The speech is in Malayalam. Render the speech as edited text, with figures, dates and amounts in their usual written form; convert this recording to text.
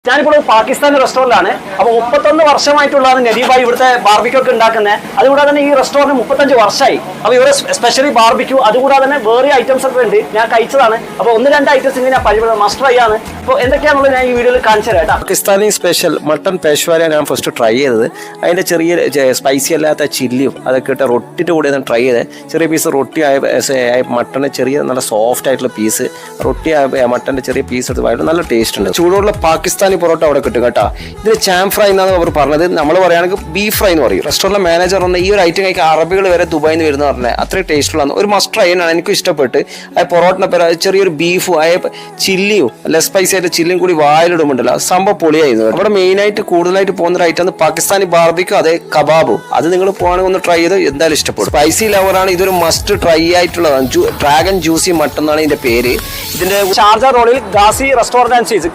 ഞാനിപ്പോൾ പാകിസ്ഥാനി റെസ്റ്റോറൻ്റാണ്. അപ്പോൾ 31 വർഷമായിട്ടുള്ളതാണ് നദീബായി ഇവിടുത്തെ ബാർബിക്യൂ ഒക്കെ ഉണ്ടാക്കുന്നത്. അതുകൂടാതെ തന്നെ ഈ റെസ്റ്റോറൻറ്റ് 35 വർഷമായി. അപ്പോൾ ഇവിടെ സ്പെഷ്യലി ബാർബിക്യൂ, അതുകൂടാതെ തന്നെ വേറെ ഐറ്റംസ് ഒക്കെ ഉണ്ട്. ഞാൻ കഴിച്ചതാണ്. അപ്പോൾ 1-2 ഐറ്റംസ് ഇങ്ങനെ പരിപാടി മസ്റ്റ് ട്രൈ ആണ്. അപ്പോൾ എന്തൊക്കെയാണെന്നുള്ളത് ഞാൻ ഈ വീഡിയോയിൽ കാണിച്ചു തരാം കേട്ടോ. പാകിസ്ഥാനി സ്പെഷ്യൽ മട്ടൺ പേഷ്വാരിയാണ് ഞാൻ ഫസ്റ്റ് ട്രൈ ചെയ്തത്. അതിൻ്റെ ചെറിയ സ്പൈസി അല്ലാത്ത ചില്ലിയും അതൊക്കെ ഇട്ട് റൊട്ടിൻ്റെ കൂടെ ഞാൻ ട്രൈ ചെയ്തത്. ചെറിയ പീസ് റൊട്ടി ആയ മട്ടണ് ചെറിയ നല്ല സോഫ്റ്റ് ആയിട്ടുള്ള പീസ് റൊട്ടി മട്ടൻ്റെ ചെറിയ പീസ് എടുത്ത് വായിട്ട് നല്ല ടേസ്റ്റ് ഉണ്ട്. ചൂടുള്ള പാകിസ്ഥാനി പൊറോട്ട അവിടെ കിട്ടും കേട്ടോ. ഇതിന് ചാം ഫ്രൈ എന്നാണ് അവർ പറഞ്ഞത്. നമ്മൾ പറയുകയാണെങ്കിൽ ബീഫ് ഫ്രൈ എന്ന് പറയും. റെസ്റ്റോറൻറ്റ് മാനേജർ പറഞ്ഞ ഈ ഒരു ഐറ്റം കഴിക്കാൻ അറബികൾ വരെ ദുബായിൽ നിന്ന് വരുന്ന പറഞ്ഞാൽ അത്രയും ടേസ്റ്റുള്ളതാണ്. ഒരു മസ്റ്റ് ട്രൈ ആണ്. എനിക്കും ഇഷ്ടപ്പെട്ട് ആ പൊറോട്ടിനെ പേര് ചെറിയൊരു ബീഫും ആ ചില്ലിയും ലെസ് സ്പൈസി ആയിട്ട് ചില്ലിയും കൂടി വായിലിടുമുണ്ടല്ലോ, സംഭവം പൊളിയായിരുന്നു. അവിടെ മെയിനായിട്ട് കൂടുതലായിട്ട് പോകുന്ന ഒരു ഐറ്റം പാകിസ്ഥാനി ബാർബിക്യൂ, അതേ കബാബും. അത് നിങ്ങൾ പോകുകയാണെങ്കിൽ ഒന്ന് ട്രൈ ചെയ്ത് എന്തായാലും ഇഷ്ടപ്പെടും. സ്പൈസി ലവറാണ്. ഇതൊരു മസ്റ്റ് ട്രൈ ആയിട്ടുള്ളതാണ്. ഡ്രാഗൺ ജ്യൂസി മട്ടൺ എന്നാണ് ഇതിന്റെ പേര്. ഇതിന്റെ ഷാർജ റോഡിൽ ഗാസി റെസ്റ്റോറന്റ് ആൻഡ് ചീസ്